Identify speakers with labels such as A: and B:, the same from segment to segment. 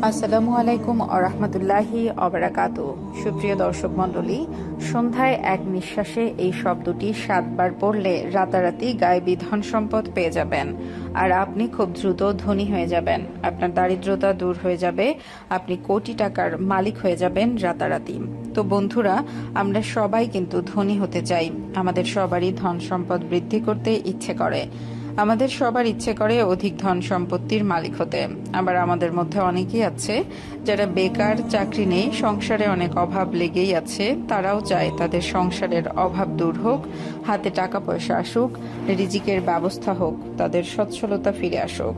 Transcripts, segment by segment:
A: আসসালামু আলাইকুম আরহামতুল্লাহি অবরাকাতু। সুপ্রিয় দর্শক মণ্ডলী, সন্ধ্যায় এক নিঃশ্বাসে এই শব্দটি 7 বার পড়লে রাতারাতি গায়েবী ধন সম্পদ পেয়ে যাবেন, আর আপনি খুব দ্রুত ধনী হয়ে যাবেন। আপনার দারিদ্রতা দূর হয়ে যাবে, আপনি কোটি টাকার মালিক হয়ে যাবেন রাতারাতি। তো বন্ধুরা, আমরা সবাই কিন্তু ধনী হতে চাই। আমাদের সবারই ধন সম্পদ বৃদ্ধি করতে ইচ্ছে করে। আমাদের সবার ইচ্ছে করে অধিক ধন সম্পত্তির মালিক হতে। আবার আমাদের মধ্যে অনেকেই আছে যারা বেকার, চাকরি নেই, সংসারে অনেক অভাব লেগেই আছে। তারাও চায় তাদের সংসারের অভাব দূর হোক, হাতে টাকা পয়সা আসুক, রিজিকের ব্যবস্থা হোক, তাদের সচ্ছলতা ফিরে আসুক।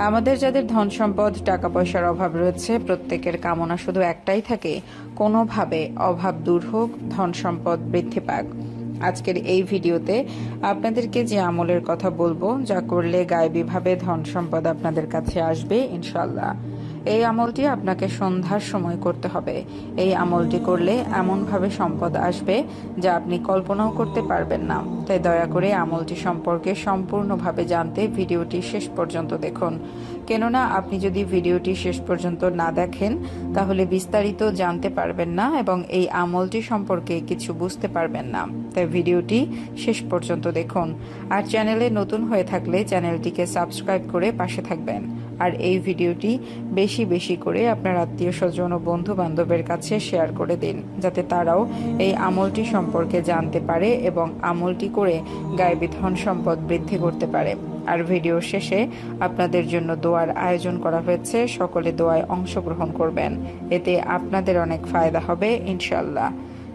A: আমাদের যাদের ধন সম্পদ, টাকা পয়সার অভাব রয়েছে, প্রত্যেকের কামনা শুধু একটাই থাকে, কোনোভাবে অভাব দূর হোক, ধন সম্পদ বৃদ্ধি পাক। আজকের এই ভিডিওতে আপনাদেরকে যে আমলের কথা বলবো, যা করলে গায়েবীভাবে ধন সম্পদ আপনাদের কাছে আসবে ইনশাল্লাহ। এই আমলটি আপনাকে সন্ধ্যার সময় করতে হবে। এই আমলটি করলে এমনভাবে সম্পদ আসবে যা আপনি কল্পনাও করতে পারবেন না। তাই দয়া করে আমলটি সম্পর্কে সম্পূর্ণভাবে জানতে ভিডিওটি শেষ পর্যন্ত দেখুন। কেননা আপনি যদি ভিডিওটি শেষ পর্যন্ত না দেখেন তাহলে বিস্তারিত জানতে পারবেন না এবং এই আমলটি সম্পর্কে কিছু বুঝতে পারবেন না। তাই ভিডিওটি শেষ পর্যন্ত দেখুন। আর চ্যানেলে নতুন হয়ে থাকলে চ্যানেলটিকে সাবস্ক্রাইব করে পাশে থাকবেন। আর এই ভিডিওটি বেশি বেশি করে আপনার আত্মীয় স্বজন ও বন্ধু বান্ধবের কাছে শেয়ার করে দিন, যাতে তারাও এই আমলটি সম্পর্কে জানতে পারে এবং আমলটি করে গায়েবী ধন সম্পদ বৃদ্ধি করতে পারে। আর ভিডিওর শেষে আপনাদের জন্য দোয়ার আয়োজন করা হয়েছে, সকলে দোয়ায় অংশগ্রহণ করবেন, এতে আপনাদের অনেক ফায়দা হবে ইনশাল্লাহ।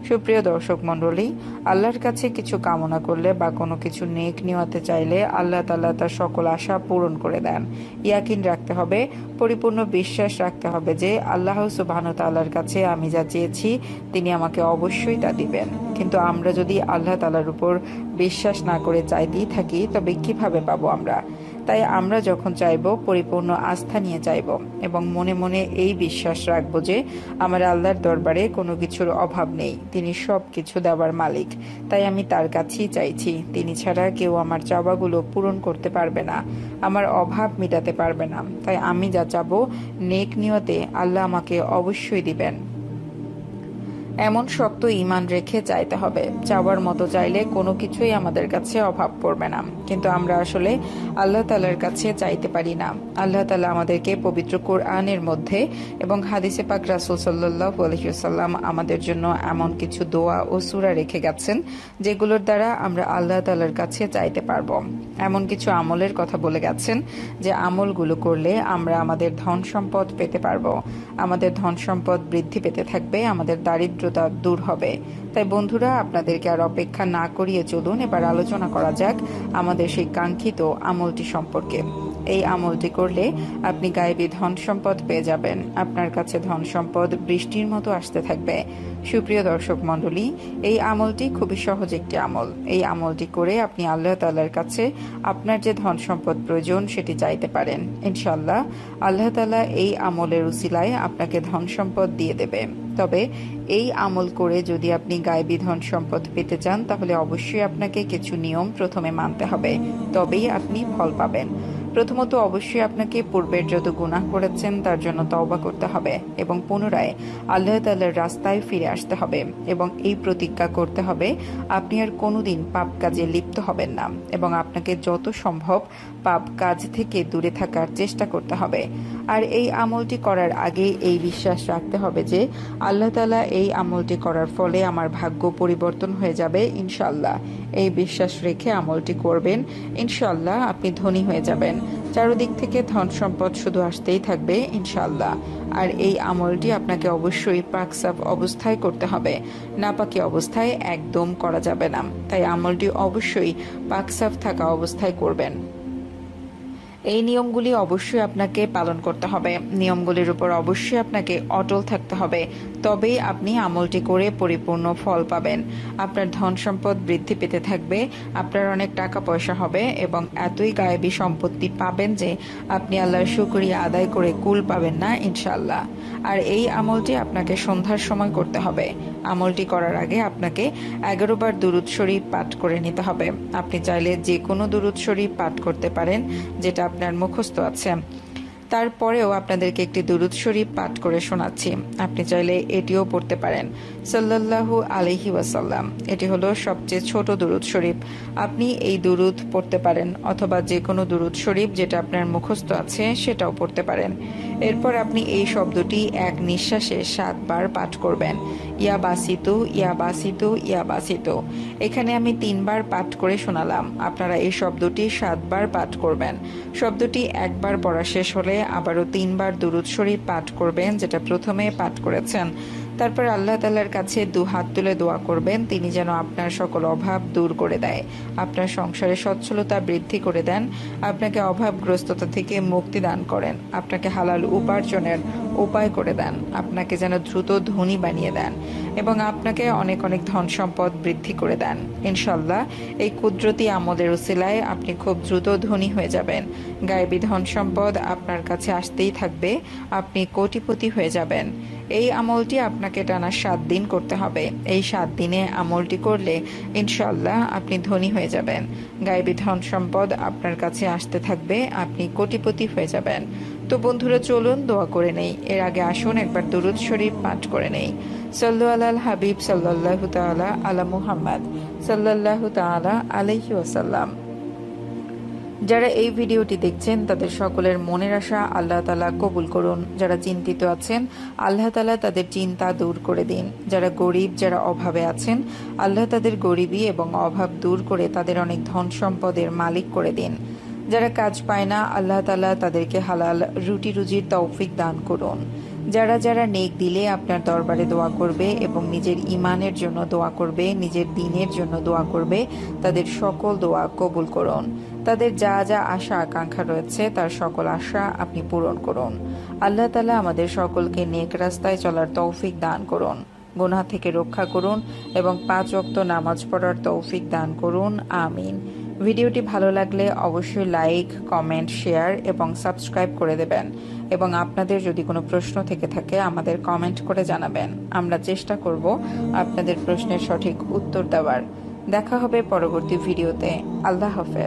A: সুপ্রিয় দর্শক মণ্ডলী, আল্লাহর কাছে কিছু কামনা করলে বা কোনো কিছু নেক নিয়তে চাইলে আল্লাহ তাআলা তার সকল আশা পূরণ করে দেন। ইয়াকিন রাখতে হবে, পরিপূর্ণ বিশ্বাস রাখতে হবে যে আল্লাহ সুবহানাহু ওয়া তাআলার কাছে আমি যা চেয়েছি তিনি আমাকে অবশ্যই তা দিবেন। কিন্তু আমরা যদি আল্লাহ তাআলার উপর বিশ্বাস না করে চাইতেই থাকি, তবে কিভাবে পাবো আমরা? তাই আমরা যখন চাইব, পরিপূর্ণ আস্থা নিয়ে চাইব এবং মনে মনে এই বিশ্বাস রাখবো যে আমার আল্লাহর দরবারে কোনো কিছুর অভাব নেই, তিনি সব কিছু দেওয়ার মালিক। তাই আমি তার কাছেই চাইছি, তিনি ছাড়া কেউ আমার চাওয়াগুলো পূরণ করতে পারবে না, আমার অভাব মেটাতে পারবে না। তাই আমি যা চাবো নেক নিয়তে আল্লাহ আমাকে অবশ্যই দিবেন। এমন শক্ত ঈমান রেখে চাইতে হবে। চাওয়ার মতো চাইলে কোনো কিছুই আমাদের কাছে অভাব পড়বে না। কিন্তু আমরা আসলে আল্লাহ তাআলার কাছে চাইতে পারি না। আল্লাহ তাআলা আমাদেরকে পবিত্র কোরআনের মধ্যে এবং হাদিসে পাক রাসূল সাল্লাল্লাহু আলাইহি ওয়াসাল্লাম আমাদের জন্য এমন কিছু দোয়া ও সূরা রেখে গেছেন যেগুলোর দ্বারা আমরা আল্লাহ তাআলার কাছে চাইতে পারবো। এমন কিছু আমলের কথা বলে গেছেন যে আমলগুলো করলে আমরা আমাদের ধন সম্পদ পেতে পারবো, আমাদের ধন সম্পদ বৃদ্ধি পেতে থাকবে, আমাদের দারিদ্রতা দূর হবে। তাই বন্ধুরা, আপনাদেরকে আর অপেক্ষা না করিয়ে চলুন এবার আলোচনা করা যাক আমাদের সেই কাঙ্ক্ষিত আমলটি সম্পর্কে। এই আমলটি করলে আপনি গায়েবী ধন সম্পদ পেয়ে যাবেন। আপনার কাছে ধন সম্পদ বৃষ্টির মতো আসতে থাকবে। সুপ্রিয় দর্শক মণ্ডলী, এই আমলটি খুবই সহজ একটি আমল। এই আমলটি করে আপনি আল্লাহ তাআলার কাছে আপনার যে ধন সম্পদ প্রয়োজন সেটি চাইতে পারেন। ইনশাআল্লাহ আল্লাহ তাআলা এই আমলের উসিলায় আপনাকে ধন সম্পদ দিয়ে দেবে। তবে এই আমল করে যদি আপনি গায়েবী ধন সম্পদ পেতে চান তাহলে অবশ্যই আপনাকে কিছু নিয়ম প্রথমে মানতে হবে, তবেই আপনি ফল পাবেন। প্রথমত অবশ্যই আপনাকে পূর্বের যত গুনাহ করেছেন তার জন্য তওবা করতে হবে এবং পুনরায় আল্লাহ তাআলার রাস্তায় ফিরে আসতে হবে এবং এই প্রতিজ্ঞা করতে হবে আপনি আর কোনোদিন পাপ কাজে লিপ্ত হবেন না এবং আপনাকে যত সম্ভব পাপ কাজ থেকে দূরে থাকার চেষ্টা করতে হবে। আর এই আমলটি করার আগে এই বিশ্বাস রাখতে হবে যে আল্লাহ তাআলা এই আমলটি করার ফলে আমার ভাগ্য পরিবর্তন হয়ে যাবে ইনশাআল্লাহ। এই বিশ্বাস রেখে আমলটি করবেন, ইনশাআল্লাহ আপনি ধনী হয়ে যাবেন। চারদিক থেকে ধন সম্পদ শুধু আসতেই থাকবে ইনশাআল্লাহ। আর এই আমলটি আপনাকে অবশ্যই পাক সাফ অবস্থায় করতে হবে, নাপাকি অবস্থায় একদম করা যাবে না। তাই আমলটি অবশ্যই পাক সাফ থাকা অবস্থায় করবেন। এই নিয়মগুলি অবশ্যই আপনাকে পালন করতে হবে, নিয়মগুলির উপর অবশ্যই আপনাকে অটল থাকতে হবে, তবেই আপনি আমলটি করে পরিপূর্ণ ফল পাবেন। আপনার ধন সম্পদ বৃদ্ধি পেতে থাকবে, আপনার অনেক টাকা পয়সা হবে এবং এতই গায়েবী সম্পত্তি পাবেন যে আপনি আল্লাহর শুকরিয়া আদায় করে কুল পাবেন না ইনশাআল্লাহ। আর এই আমলটি আপনাকে সন্ধ্যার সময় করতে হবে। আমলটি করার আগে আপনাকে 11 বার দুরূদ শরীফ পাঠ করে নিতে হবে। আপনি চাইলে যে কোনো দুরূদ শরীফ পাঠ করতে পারেন যেটা আপনার মুখস্থ আছে। তারপরেও আপনাদেরকে একটি দুরূদ শরীফ পাঠ করে শোনাচ্ছি। আপনি চাইলে এটিও পড়তে পারেন। সাল্লাল্লাহু আলাইহি ওয়াসাল্লাম, এটি হলো সবচেয়ে ছোট দুরূদ শরীফ। আপনি এই দুরূদ পড়তে পারেন অথবা যে কোনো দুরূদ শরীফ যেটা আপনার মুখস্থ আছে সেটাও পড়তে পারেন। এরপর আপনি এই শব্দটি এক নিঃশ্বাসে 7 বার পাঠ করবেন। ইয়া বাসিতু, ইয়া বাসিতু, ইয়া বাসিতু। এখানে আমি 3 বার পাঠ করে শোনালাম, আপনারা এই শব্দটি 7 বার পাঠ করবেন। শব্দটি একবার পড়া শেষ হলে আবারও 3 বার দুরূদ শরীফ পাঠ করবেন যেটা প্রথমে পাঠ করেছেন। তারপর আল্লাহ তাআলার কাছে 2 হাত তুলে দোয়া করবেন তিনি যেন আপনার সকল অভাব দূর করে দেয়, আপনার সংসারে সচ্ছলতা বৃদ্ধি করে দেন, আপনাকে অভাবগ্রস্ততা থেকে মুক্তি দান করেন, আপনাকে হালাল উপার্জনের উপায় করে দেন, আপনাকে যেন দ্রুত ধনী বানিয়ে দেন এবং আপনাকে অনেক অনেক ধন সম্পদ বৃদ্ধি করে দেন। ইনশাল্লাহ এই কুদরতি আমলের উসিলায় আপনি খুব দ্রুত ধনী হয়ে যাবেন। গায়েবী ধন সম্পদ আপনার কাছে আসতেই থাকবে, আপনি কোটিপতি হয়ে যাবেন। এই আমলটি আপনাকে টানা 7 দিন করতে হবে। এই 7 দিনে আমলটি করলে ইনশাল্লাহ আপনি ধনী হয়ে যাবেন, গায়েবী ধন সম্পদ আপনার কাছে আসতে থাকবে, আপনি কোটিপতি হয়ে যাবেন। তো বন্ধুরা চলুন দোয়া করে নেই। এর আগে আসুন একবার দুরূদ শরীফ পাঠ করে নেই। সাল্লু আলাল হাবিব সাল্লাল্লাহু তাআলা আলা মুহাম্মদ সাল্লাল্লাহু তাআলা আলাইহি ওয়াসাল্লাম। যারা এই ভিডিওটি দেখছেন তাদের সকলের মনের আশা আল্লাহ তাআলা কবুল করুন। যারা চিন্তিত আছেন আল্লাহ তাআলা তাদের চিন্তা দূর করে দিন। যারা গরিব, যারা অভাবে আছেন আল্লাহ তাদের গরিবী এবং অভাব দূর করে তাদের অনেক ধন সম্পদের মালিক করে দিন। যারা কাজ পায় না আল্লাহ তাআলা তাদেরকে হালাল রুটি রুজির তৌফিক দান করুন। যারা যারা নেক দিলে আপনার দরবারে দোয়া করবে এবং নিজের ইমানের জন্য দোয়া করবে, নিজের দ্বীনের জন্য দোয়া করবে, তাদের সকল দোয়া কবুল করুন। তাদের যা যা আশা আকাঙ্ক্ষা রয়েছে তার সকল আশা আপনি পূরণ করুন। আল্লাহ তাআলা আমাদের সকলকে নেক রাস্তায় চলার তৌফিক দান করুন, গুনাহ থেকে রক্ষা করুন এবং 5 ওয়াক্ত নামাজ পড়ার তৌফিক দান করুন। আমিন। ভিডিওটি ভালো লাগলে অবশ্যই লাইক, কমেন্ট, শেয়ার এবং সাবস্ক্রাইব করে দেবেন এবং আপনাদের যদি কোনো প্রশ্ন থেকে থাকে আমাদের কমেন্ট করে জানাবেন। আমরা চেষ্টা করব আপনাদের প্রশ্নের সঠিক উত্তর দেওয়ার। দেখা হবে পরবর্তী ভিডিওতে। আল্লাহ হাফেজ।